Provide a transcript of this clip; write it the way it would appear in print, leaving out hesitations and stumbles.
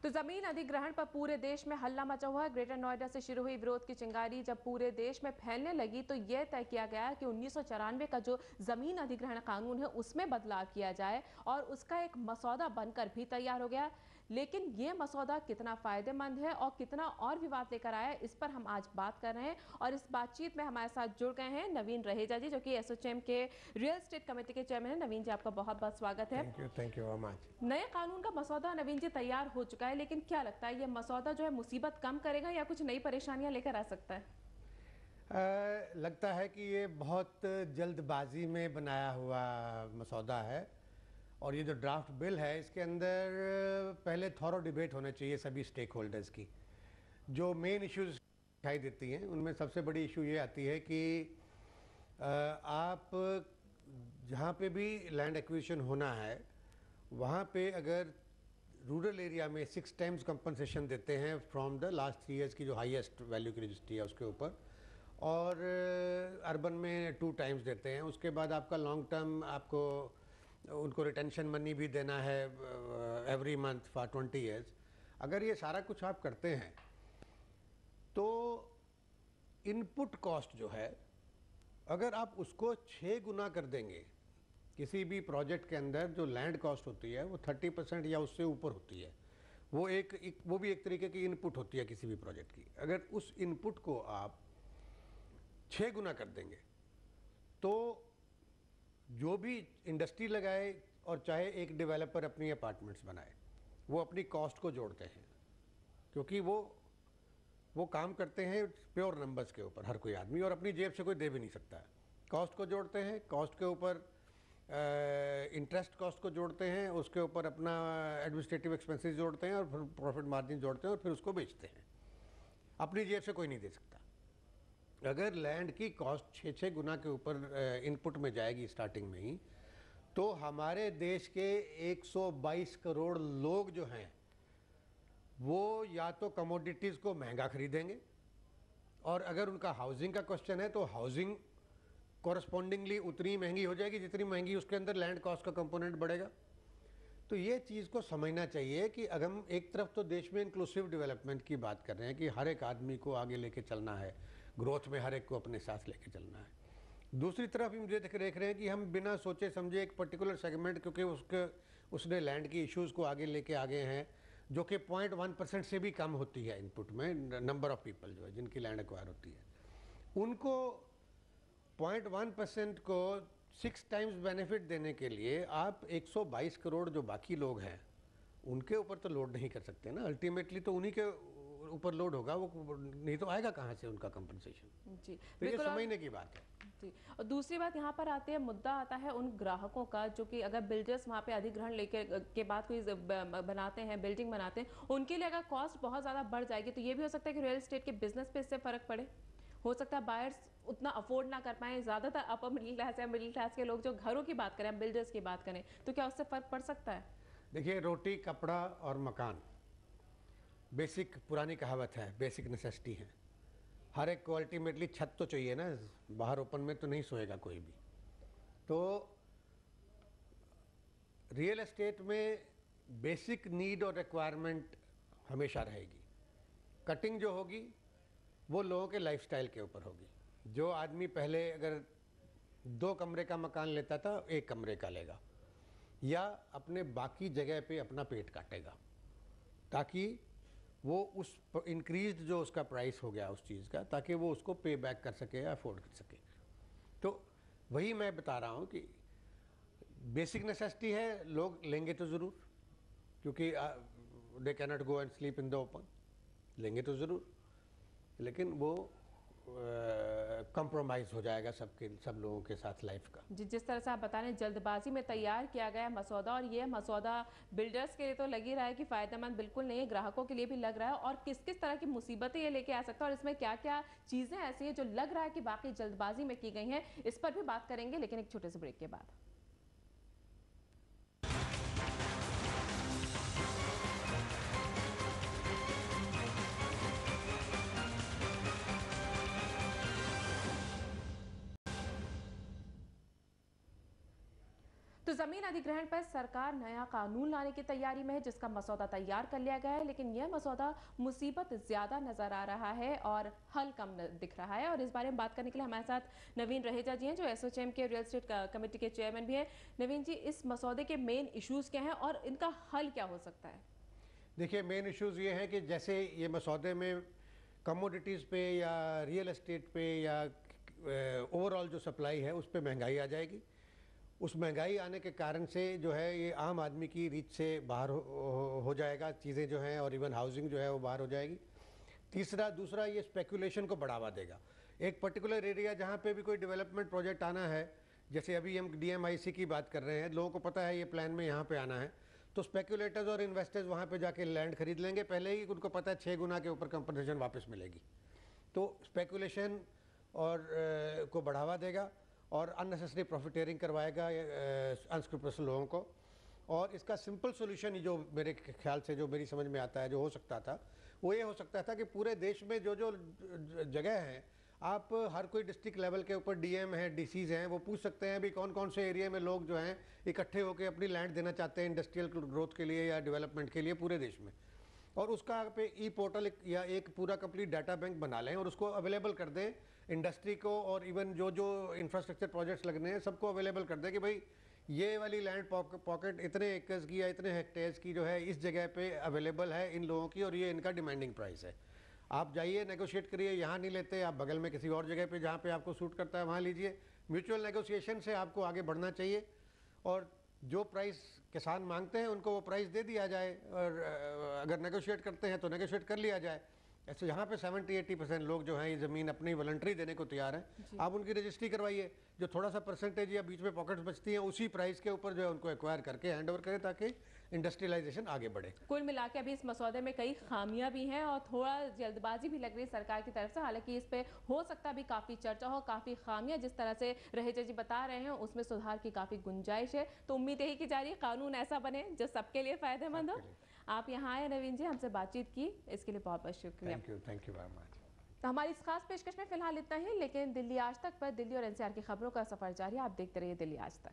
तो जमीन अधिग्रहण पर पूरे देश में हल्ला मचा हुआ है। ग्रेटर नोएडा से शुरू हुई विरोध की चिंगारी जब पूरे देश में फैलने लगी तो यह तय किया गया कि 1994 का जो जमीन अधिग्रहण कानून है उसमें बदलाव किया जाए और उसका एक मसौदा बनकर भी तैयार हो गया। लेकिन यह मसौदा कितना फायदेमंद है और कितना और विवाद लेकर आया है, इस पर हम आज बात कर रहे हैं। और इस बातचीत में हमारे साथ जुड़ गए हैं नवीन रहेजा जी, जो कि एसोचैम के रियल एस्टेट कमेटी के चेयरमैन है। नवीन जी, आपका बहुत बहुत स्वागत है। Thank you very much. नए कानून का मसौदा नवीन जी तैयार हो चुका है, लेकिन क्या लगता है ये मसौदा जो है मुसीबत कम करेगा या कुछ नई परेशानियां लेकर आ सकता है? लगता है कि ये बहुत जल्दबाजी में बनाया हुआ मसौदा है और ये जो ड्राफ्ट बिल है इसके अंदर पहले थॉरो डिबेट होना चाहिए सभी स्टेक होल्डर्स की। जो मेन इश्यूज दिखाई देती हैं उनमें सबसे बड़ी इशू ये आती है कि आप जहाँ पे भी लैंड एक्विजिशन होना है वहाँ पे अगर रूरल एरिया में 6 टाइम्स कंपनसेशन देते हैं फ्रॉम द लास्ट 3 ईयर्स की जो हाईएस्ट वैल्यू की रजिस्ट्री है उसके ऊपर, और अर्बन में 2 टाइम्स देते हैं। उसके बाद आपका लॉन्ग टर्म आपको उनको रिटेंशन मनी भी देना है एवरी मंथ फॉर 20 ईयर्स। अगर ये सारा कुछ आप करते हैं तो इनपुट कॉस्ट जो है अगर आप उसको 6 गुना कर देंगे, किसी भी प्रोजेक्ट के अंदर जो लैंड कॉस्ट होती है वो 30% या उससे ऊपर होती है। वो भी एक तरीके की इनपुट होती है किसी भी प्रोजेक्ट की। अगर उस इनपुट को आप 6 गुना कर देंगे तो जो भी इंडस्ट्री लगाए और चाहे एक डेवलपर अपनी अपार्टमेंट्स बनाए, वो अपनी कॉस्ट को जोड़ते हैं, क्योंकि वो काम करते हैं प्योर नंबर्स के ऊपर हर कोई आदमी, और अपनी जेब से कोई दे भी नहीं सकता है। कॉस्ट को जोड़ते हैं, कॉस्ट के ऊपर इंटरेस्ट कॉस्ट को जोड़ते हैं, उसके ऊपर अपना एडमिनिस्ट्रेटिव एक्सपेंसेस जोड़ते हैं और फिर प्रॉफिट मार्जिन जोड़ते हैं और फिर उसको बेचते हैं। अपनी जेब से कोई नहीं दे सकता। अगर लैंड की कॉस्ट 6 गुना के ऊपर इनपुट में जाएगी स्टार्टिंग में ही, तो हमारे देश के 122 करोड़ लोग जो हैं वो या तो कमोडिटीज़ को महंगा खरीदेंगे, और अगर उनका हाउसिंग का क्वेश्चन है तो हाउसिंग कॉरस्पॉन्डिंगली उतनी महंगी हो जाएगी जितनी महंगी उसके अंदर लैंड कॉस्ट का कंपोनेंट बढ़ेगा। तो ये चीज़ को समझना चाहिए कि अगर हम एक तरफ तो देश में इंक्लूसिव डेवलपमेंट की बात कर रहे हैं कि हर एक आदमी को आगे लेके चलना है, ग्रोथ में हर एक को अपने साथ लेके चलना है, दूसरी तरफ हम ये देख रहे हैं कि हम बिना सोचे समझे एक पर्टिकुलर सेगमेंट, क्योंकि उसने लैंड की इश्यूज़ को आगे लेके आ गए हैं, जो कि 0.1% से भी कम होती है इनपुट में नंबर ऑफ पीपल जो है जिनकी लैंड एक्वायर होती है, उनको 0.1% को 6 टाइम्स बेनिफिट देने के लिए आप 122 करोड़ जो बाकी लोग हैं उनके ऊपर तो लोड नहीं कर सकते ना। अल्टीमेटली तो उन्हीं के ऊपर लोड होगा, वो नहीं तो आएगा कहाँ से उनका कंपनसेशन। जी, तो ये समझने की बात है। जी, और दूसरी बात यहाँ पर आती है, मुद्दा आता है उन ग्राहकों का जो कि अगर बिल्डर्स वहाँ पे अधिग्रहण लेके के बाद कोई बनाते हैं, बिल्डिंग बनाते हैं, उनके लिए अगर कॉस्ट बहुत ज़्यादा बढ़ जाएगी तो ये भी हो सकता है कि रियल एस्टेट के बिजनेस पे इससे फर्क पड़े। हो सकता है बायर्स उतना अफोर्ड ना कर पाए, ज़्यादातर अपर मिडिल क्लास या मिडिल क्लास के लोग जो घरों की बात करें, बिल्डर्स की बात करें, तो क्या उससे फर्क पड़ सकता है? देखिए, रोटी कपड़ा और मकान बेसिक पुरानी कहावत है, बेसिक नेसेसिटी है। हर एक को अल्टीमेटली छत तो चाहिए ना, बाहर ओपन में तो नहीं सोएगा कोई भी। तो रियल एस्टेट में बेसिक नीड और रिक्वायरमेंट हमेशा रहेगी। कटिंग जो होगी वो लोगों के लाइफस्टाइल के ऊपर होगी। जो आदमी पहले अगर 2 कमरे का मकान लेता था 1 कमरे का लेगा, या अपने बाकी जगह पे अपना पेट काटेगा, ताकि वो उस इंक्रीज जो उसका प्राइस हो गया उस चीज़ का, ताकि वो उसको पे बैक कर सके या अफोर्ड कर सके। तो वही मैं बता रहा हूँ कि बेसिक नेसेसिटी है, लोग लेंगे तो ज़रूर, क्योंकि they can not go and sleep in the open, लेंगे तो ज़रूर, लेकिन वो कंप्रोमाइज़ हो जाएगा सब लोगों के साथ लाइफ का। जी, जिस तरह से आप बता रहे हैं जल्दबाजी में तैयार किया गया मसौदा, और ये मसौदा बिल्डर्स के लिए तो लग ही रहा है कि फायदेमंद बिल्कुल नहीं है, ग्राहकों के लिए भी लग रहा है। और किस किस तरह की मुसीबतें ये लेके आ सकता है और इसमें क्या क्या चीज़ें ऐसी हैं जो लग रहा है कि बाकी जल्दबाजी में की गई हैं, इस पर भी बात करेंगे, लेकिन एक छोटे से ब्रेक के बाद। तो जमीन अधिग्रहण पर सरकार नया कानून लाने की तैयारी में है, जिसका मसौदा तैयार कर लिया गया है, लेकिन यह मसौदा मुसीबत ज्यादा नजर आ रहा है और हल कम दिख रहा है। और इस बारे में बात करने के लिए हमारे साथ नवीन रहेजा जी हैं, जो एसोचैम के रियल एस्टेट कमेटी के चेयरमैन भी हैं। नवीन जी, इस मसौदे के मेन इश्यूज क्या हैं और इनका हल क्या हो सकता है? देखिए, मेन इश्यूज ये हैं कि जैसे ये मसौदे में कमोडिटीज़ पे या रियल एस्टेट पे या ओवरऑल जो सप्लाई है उस पर महंगाई आ जाएगी। उस महंगाई आने के कारण से जो है ये आम आदमी की रीच से बाहर हो जाएगा चीज़ें जो हैं, और इवन हाउसिंग जो है वो बाहर हो जाएगी। दूसरा ये स्पेकुलेशन को बढ़ावा देगा। एक पर्टिकुलर एरिया जहाँ पे भी कोई डेवलपमेंट प्रोजेक्ट आना है, जैसे अभी हम DMIC की बात कर रहे हैं, लोगों को पता है ये प्लान में यहाँ पे आना है, तो स्पेकुलेटर्स और इन्वेस्टर्स वहाँ पे जाके लैंड खरीद लेंगे पहले ही, उनको पता है 6 गुना के ऊपर कंपनसेशन वापस मिलेगी। तो स्पेकुलेशन और को बढ़ावा देगा और अननेसेसरी प्रॉफिटेरिंग करवाएगा अनस्क्रूपुलस लोगों को। और इसका सिंपल सोल्यूशन जो मेरे ख्याल से, जो मेरी समझ में आता है, जो हो सकता था, वो ये हो सकता था कि पूरे देश में जो जो जगह हैं, आप हर कोई डिस्ट्रिक्ट लेवल के ऊपर DM हैं, DCs हैं, वो पूछ सकते हैं भी कौन कौन से एरिया में लोग जो हैं इकट्ठे होकर अपनी लैंड देना चाहते हैं इंडस्ट्रियल ग्रोथ के लिए या डेवलपमेंट के लिए पूरे देश में। और उसका पे पोर्टल या एक पूरा कंप्लीट डाटा बैंक बना लें और उसको अवेलेबल कर दें इंडस्ट्री को, और इवन जो जो इंफ्रास्ट्रक्चर प्रोजेक्ट्स लगने हैं सबको अवेलेबल कर दें कि भाई ये वाली लैंड पॉकेट इतने एकर्स की या इतने हेक्टेयर्स की जो है इस जगह पे अवेलेबल है इन लोगों की, और ये इनका डिमांडिंग प्राइस है। आप जाइए, नेगोशिएट करिए, यहाँ नहीं लेते आप बगल में किसी और जगह पे जहाँ पे आपको सूट करता है वहाँ लीजिए। म्यूचुअल नेगोशिएशन से आपको आगे बढ़ना चाहिए, और जो प्राइस किसान मांगते हैं उनको वो प्राइस दे दिया जाए, और अगर नेगोशिएट करते हैं तो नेगोशिएट कर लिया जाए। ऐसे यहाँ पे 70-80% लोग जो हैं ये ज़मीन अपनी वॉलंटरी देने को तैयार हैं। आप उनकी रजिस्ट्री करवाइए, जो थोड़ा सा परसेंटेज या बीच में पॉकेट्स बचती हैं उसी प्राइस के ऊपर जो है उनको एक्वायर करके हैंड ओवर करें, ताकि इंडस्ट्रियलाइजेशन आगे बढ़े। कुल मिला के अभी इस मसौदे में कई खामियां भी हैं और थोड़ा जल्दबाजी भी लग रही है सरकार की तरफ से। हालांकि इस पे हो सकता है भी काफी चर्चा हो, काफी खामियां जिस तरह से रहेजा जी बता रहे हैं उसमें सुधार की काफी गुंजाइश है। तो उम्मीद यही की जा रही है कानून ऐसा बने जो सबके लिए फायदेमंद हो। आप यहाँ आए नवीन जी, हमसे बातचीत की, इसके लिए बहुत बहुत शुक्रिया। Thank you very much. तो हमारी इस खास पेशकश में फिलहाल इतना ही, लेकिन दिल्ली आज तक पर दिल्ली और NCR की खबरों का सफर जारी। आप देखते रहिए दिल्ली आज तक।